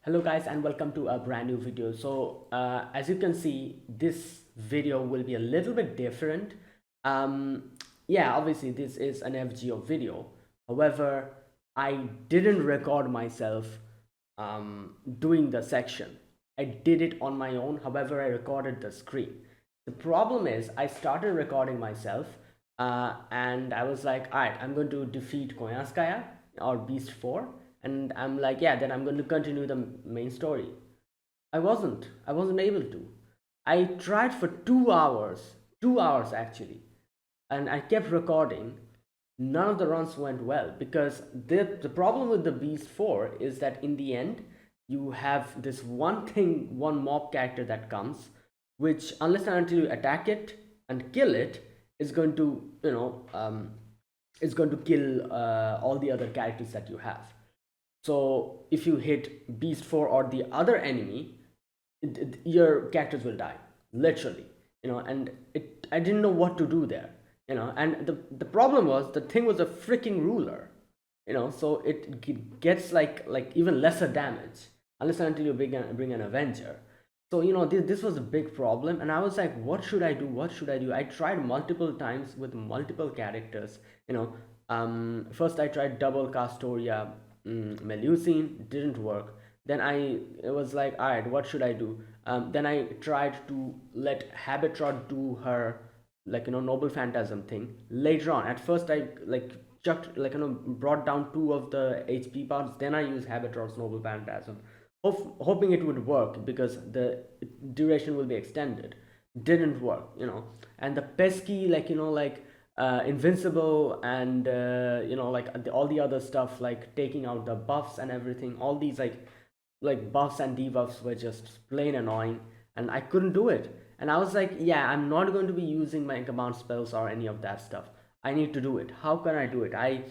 Hello guys and welcome to a brand new video. As you can see, this video will be a little bit different. Yeah, obviously this is an FGO video. However, I didn't record myself doing the section. I did it on my own. However, I recorded the screen. The problem is I started recording myself and I was like, all right, I'm going to defeat Koyanskaya or Beast 4. And I'm like, yeah, then I'm going to continue the main story. I wasn't able to. I tried for 2 hours actually, and I kept recording. None of the runs went well because the problem with the Beast 4 is that in the end, you have this one mob character that comes, which unless and until you attack it and kill it, is going to, is going to kill all the other characters that you have. So if you hit Beast 4 or the other enemy, your characters will die, literally. And I didn't know what to do there. And the problem was the thing was a freaking ruler. So it gets like even lesser damage unless and until you bring an Avenger. So this was a big problem, and I was like, what should I do? What should I do? I tried multiple times with multiple characters. First I tried double Castoria, Melusine, didn't work. Then it was like, all right, what should I do? Then I tried to let Habitrot do her noble phantasm thing. Later on, at first I chucked brought down 2 of the HP parts. Then I used Habitrot's noble phantasm, hoping it would work because the duration will be extended. Didn't work. And the pesky invincible and all the other stuff, like taking out the buffs and everything, all these like buffs and debuffs were just plain annoying, and I couldn't do it. And I was like, yeah, I'm not going to be using my command spells or any of that stuff. I need to do it. How can I do it? I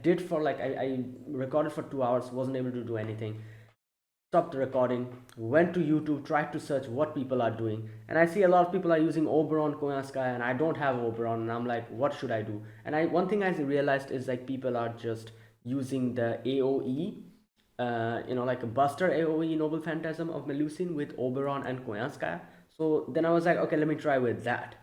did for I recorded for 2 hours, wasn't able to do anything. Stopped the recording, went to YouTube, tried to search what people are doing, and I see a lot of people are using Oberon, Koyanskaya, and I don't have Oberon, and I'm like, what should I do? And one thing I realized is like people are just using the AOE, like a Buster AOE Noble Phantasm of Melusine with Oberon and Koyanskaya. So then I was like, okay, let me try with that.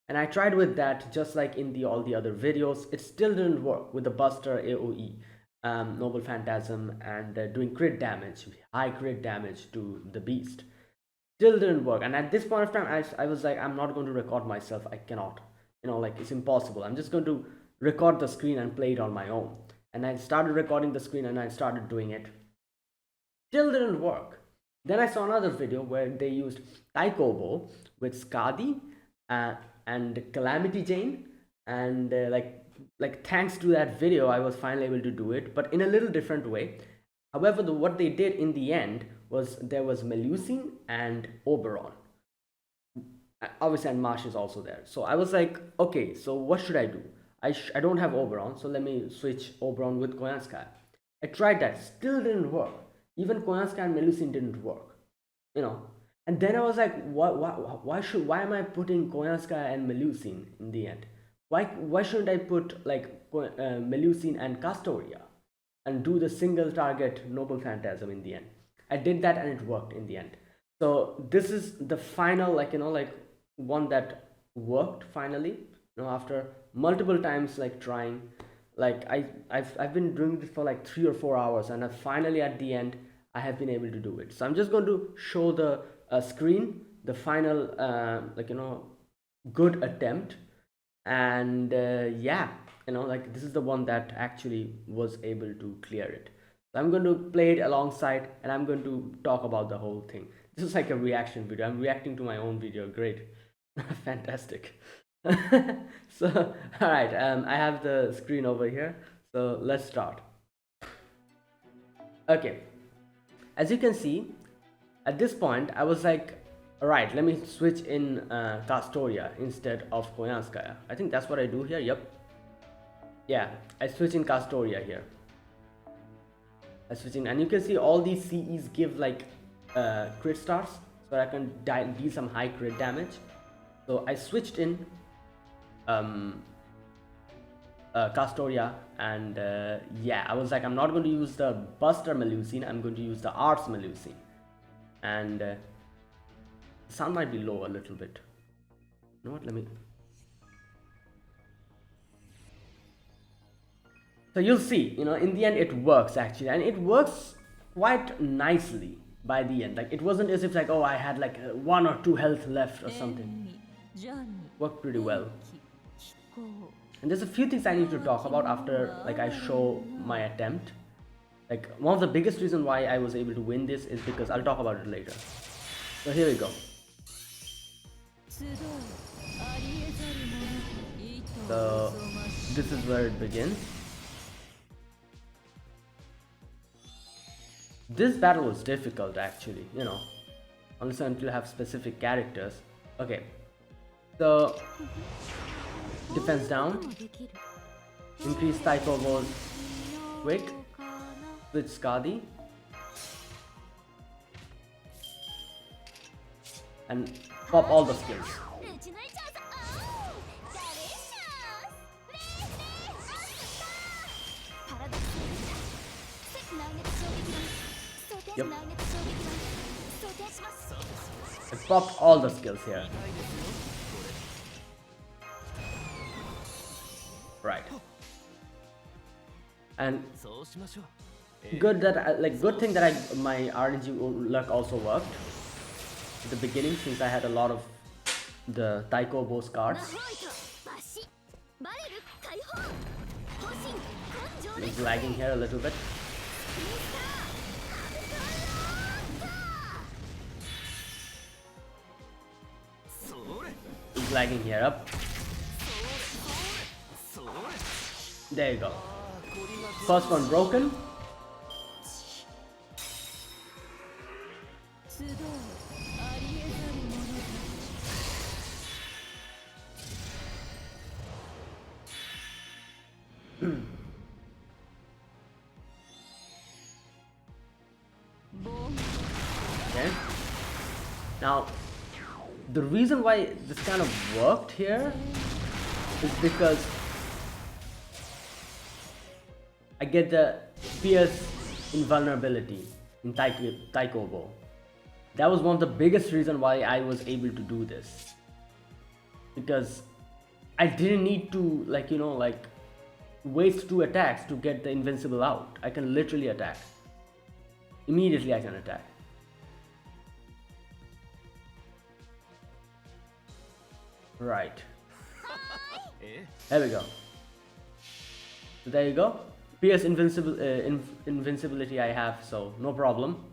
And I tried with that just like in all the other videos. It still didn't work with the Buster AOE. Noble Phantasm and doing crit damage, high crit damage to the beast. Still didn't work. And at this point of time, I was like, I'm not going to record myself. I cannot. It's impossible. I'm just going to record the screen and play it on my own. And I started recording the screen and I started doing it. Still didn't work. Then I saw another video where they used Taikobo with Skadi and Calamity Jane, and thanks to that video I was finally able to do it, but in a little different way. However, what they did in the end was there was Melusine and Oberon, obviously, and Marsh is also there. So I was like, okay, so what should I do? I don't have Oberon, so let me switch Oberon with Koyanskaya. I tried that, still didn't work. Even Koyanskaya and Melusine didn't work. And then I was like, why am I putting Koyanskaya and Melusine in the end? Why shouldn't I put Melusine and Castoria and do the single target Noble Phantasm in the end? I did that and it worked in the end. So this is the final one that worked finally. After multiple times trying, I've been doing this for 3 or 4 hours, and finally at the end I have been able to do it. So I'm just going to show the screen, the final good attempt. And yeah, this is the one that actually was able to clear it. So I'm going to play it alongside and I'm going to talk about the whole thing. This is like a reaction video. I'm reacting to my own video. Great. Fantastic. So all right, I have the screen over here, so let's start. Okay, as you can see, at this point I was like, alright, let me switch in Castoria instead of Koyanskaya. I think that's what I do here. Yep. Yeah, I switch in Castoria here. I switch in, and you can see all these CEs give crit stars, so I can deal some high crit damage. So I switched in Castoria, and yeah, I was like, I'm not going to use the Buster Melusine, I'm going to use the Arts Melusine. And the sound might be low a little bit. You know what, let me... So you'll see, you know, in the end it works actually, and it works quite nicely by the end. Like, it wasn't as if like, oh, I had like 1 or 2 health left or something. Worked pretty well. And there's a few things I need to talk about after like I show my attempt. Like, one of the biggest reasons why I was able to win this is because I'll talk about it later. So here we go. So this is where it begins. This battle was difficult actually, you know, unless until you have specific characters. Okay, so defense down, increase Taiko was quick, switch Skadi, and pop all the skills. Yep. I popped all the skills here. Right. And good that good thing that my RNG luck also worked at the beginning, since I had a lot of the Taiko boss cards. It's lagging here a little bit. It's lagging here up. There you go. First one broken. Okay. Now, the reason why this kind of worked here is because I get the fierce invulnerability in Taiko Bow. That was one of the biggest reasons why I was able to do this. Because I didn't need to waste 2 attacks to get the invincible out. I can literally attack. Immediately I can attack. Right. There we go. So there you go. Fierce invincibility I have, so no problem.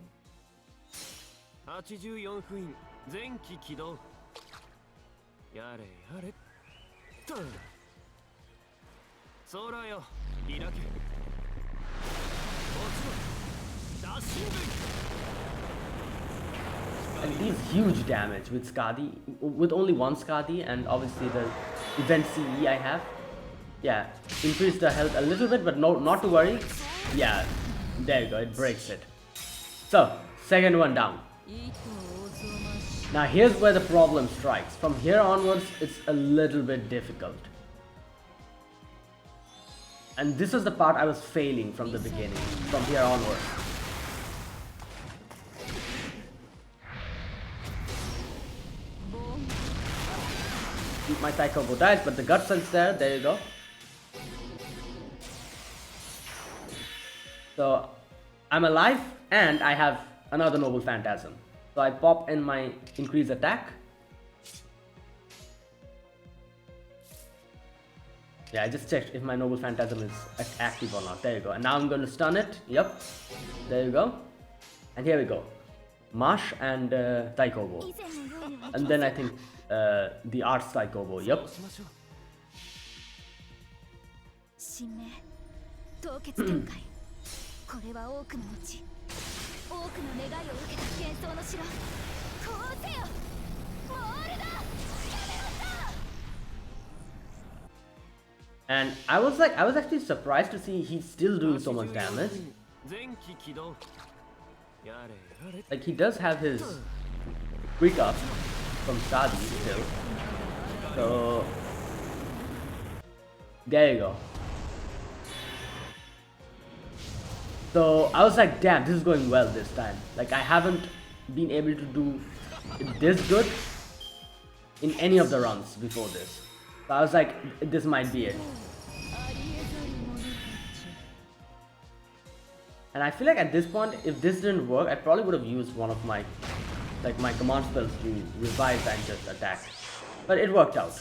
And these huge damage with Skadi, with only 1 Skadi, and obviously the event CE I have. Yeah, increase the health a little bit, but no, not to worry. Yeah, there you go, it breaks it. So, second one down. Now here's where the problem strikes. From here onwards, it's a little bit difficult. And this is the part I was failing from the beginning, from here onwards. My Taiko Bow dies, but the gut sense there you go. So I'm alive and I have another Noble Phantasm. So I pop in my increase attack. Yeah, I just checked if my Noble Phantasm is active or not. There you go. And now I'm going to stun it. Yep. There you go. And here we go. Mash and Taiko Bow. And then I think the Arts Taiko Bow. Yep. And I was actually surprised to see he's still doing so much damage. Like, he does have his quick up from Skadi still. So there you go. So I was like, damn, this is going well this time. Like I haven't been able to do it this good in any of the runs before this. So I was like, this might be it. And I feel like at this point, if this didn't work, I probably would have used one of my command spells to revive and just attack. But it worked out.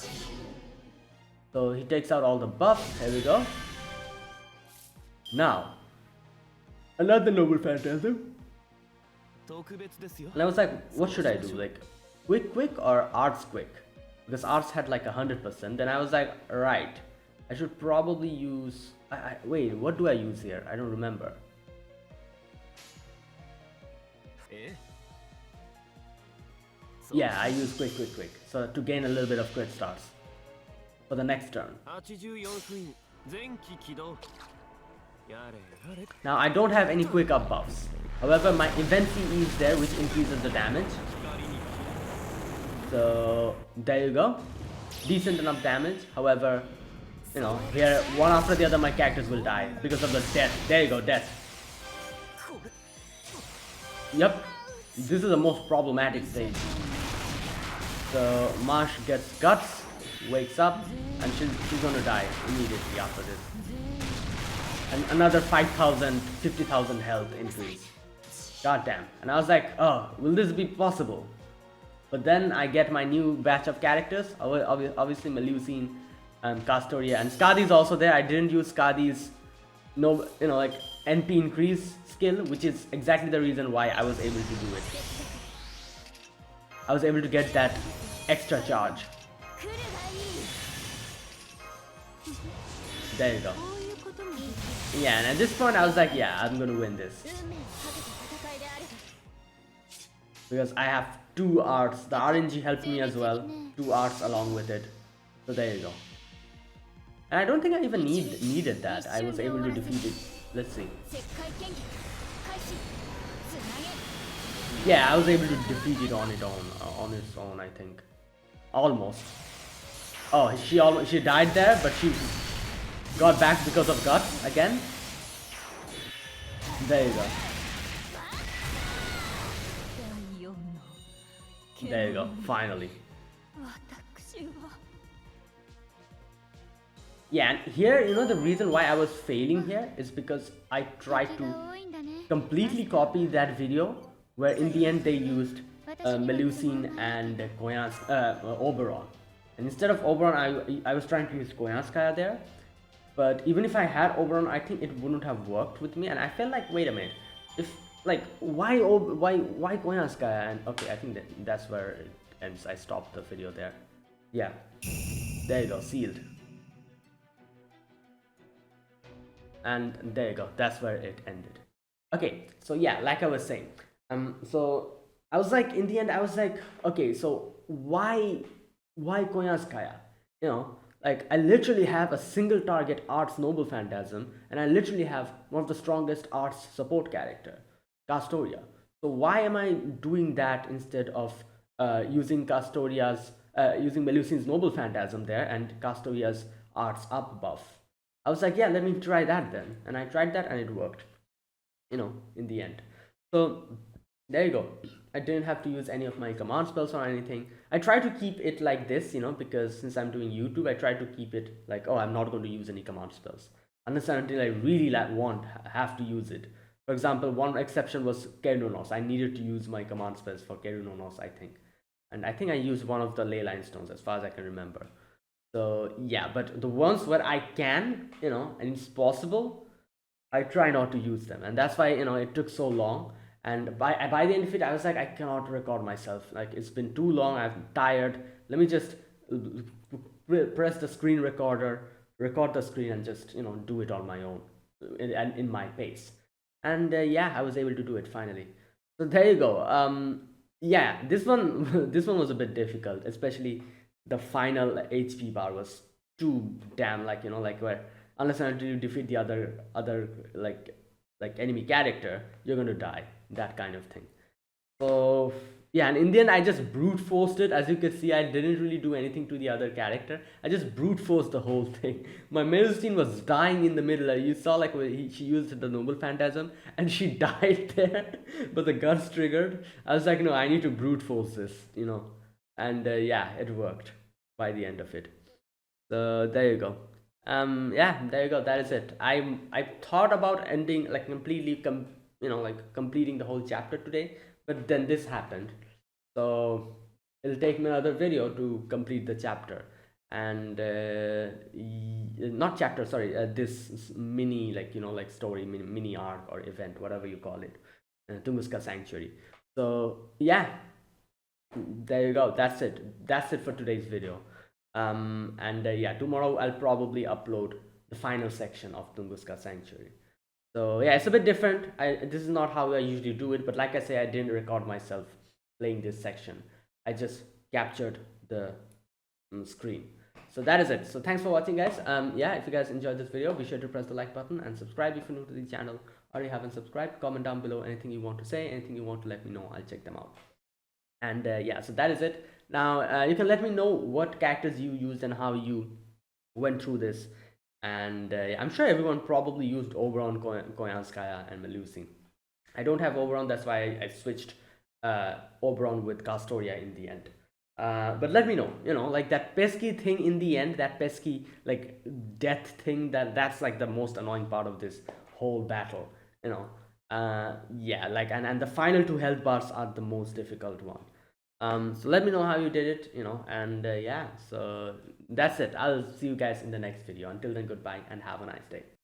So he takes out all the buffs. Here we go. Now, another noble phantasm. And I was like, what should I do? Like, quick or arts quick? Because arts had like 100%. Then I was like, right, I should probably use. Wait, what do I use here? I don't remember. Yeah, I use quick. So to gain a little bit of crit stars for the next turn. Now I don't have any quick up buffs. However, my event CE is there, which increases the damage. So there you go. Decent enough damage. However, you know, here one after the other my characters will die because of the death. There you go, death. Yep. This is the most problematic stage. So Marsh gets guts, wakes up, and she's gonna die immediately after this. And another 5,000, 50,000 health increase. God damn. And I was like, oh, will this be possible? But then I get my new batch of characters, obviously Melusine and Castoria, and Skadi's also there. I didn't use Skadi's like NP increase skill, which is exactly the reason why I was able to do it. I was able to get that extra charge. There you go. Yeah, and at this point I was like, yeah, I'm gonna win this. Because I have 2 arts. The RNG helped me as well. 2 arts along with it. So there you go. And I don't think I even needed that. I was able to defeat it. Let's see. Yeah, I was able to defeat it on its own, I think. Almost. Oh, she died there, but she got back because of guts again. There you go. There you go, finally. Yeah, and here, the reason why I was failing here is because I tried to completely copy that video, where in the end they used Melusine and Oberon. And instead of Oberon, I was trying to use Koyanskaya there. But even if I had Oberon, I think it wouldn't have worked with me. And I felt like, wait a minute, why Koyanskaya? And okay, I think that's where it ends. I stopped the video there. Yeah, there you go, sealed. And there you go, that's where it ended. Okay, so yeah, like I was saying, so I was like, in the end, I was like, okay, so why Koyanskaya? Like I literally have a single target arts noble phantasm, and I literally have one of the strongest arts support character, Castoria. So why am I doing that instead of using using Melusine's noble phantasm there and Castoria's arts up buff? I was like, yeah, let me try that then. And I tried that and it worked, in the end. So there you go. I didn't have to use any of my command spells or anything. I try to keep it like this, because since I'm doing YouTube, I try to keep it like, oh, I'm not going to use any command spells. Unless and until I really have to use it. For example, one exception was Kerunonos. I needed to use my command spells for Kerunonos, I think. And I think I used one of the ley line stones as far as I can remember. So yeah, but the ones where I can, and it's possible, I try not to use them. And that's why, it took so long. And by the end of it, I was like, I cannot record myself. Like, it's been too long, I'm tired. Let me just press the screen recorder, record the screen, and just, do it on my own, in my pace. And yeah, I was able to do it finally. So there you go. Yeah, this one was a bit difficult, especially the final HP bar was too damn, where unless and until you defeat the other like enemy character, you're gonna die, that kind of thing. So Yeah, and in the end, I just brute forced it. As you can see, I didn't really do anything to the other character. I just brute forced the whole thing. My Milstein was dying in the middle. You saw like she used the Noble Phantasm and she died there, but the guns triggered. I was like, no, I need to brute force this, and yeah, it worked by the end of it. So there you go. Yeah, there you go. That is it. I thought about ending like completely like completing the whole chapter today, but then this happened. So it'll take me another video to complete the chapter, and not chapter, sorry, this mini, like like story, mini arc or event, whatever you call it, Tunguska Sanctuary. So yeah, there you go. That's it for today's video. And yeah, tomorrow I'll probably upload the final section of Tunguska Sanctuary. So yeah, it's a bit different. This is not how I usually do it, but like I say, I didn't record myself playing this section. I just captured the screen. So that is it. So thanks for watching, guys. Yeah, if you guys enjoyed this video, be sure to press the like button and subscribe if you're new to the channel or you haven't subscribed. Comment down below anything you want to say, anything you want to let me know. I'll check them out. And yeah, so that is it. Now you can let me know what characters you used and how you went through this. And I'm sure everyone probably used Oberon, Koyanskaya, and Melusi. I don't have Oberon, that's why I switched Oberon with Castoria in the end. But let me know, like that pesky thing in the end, that pesky like death thing, that's like the most annoying part of this whole battle. Yeah, like and the final two health bars are the most difficult one. So let me know how you did it, and yeah, so that's it. I'll see you guys in the next video. Until then, goodbye and have a nice day.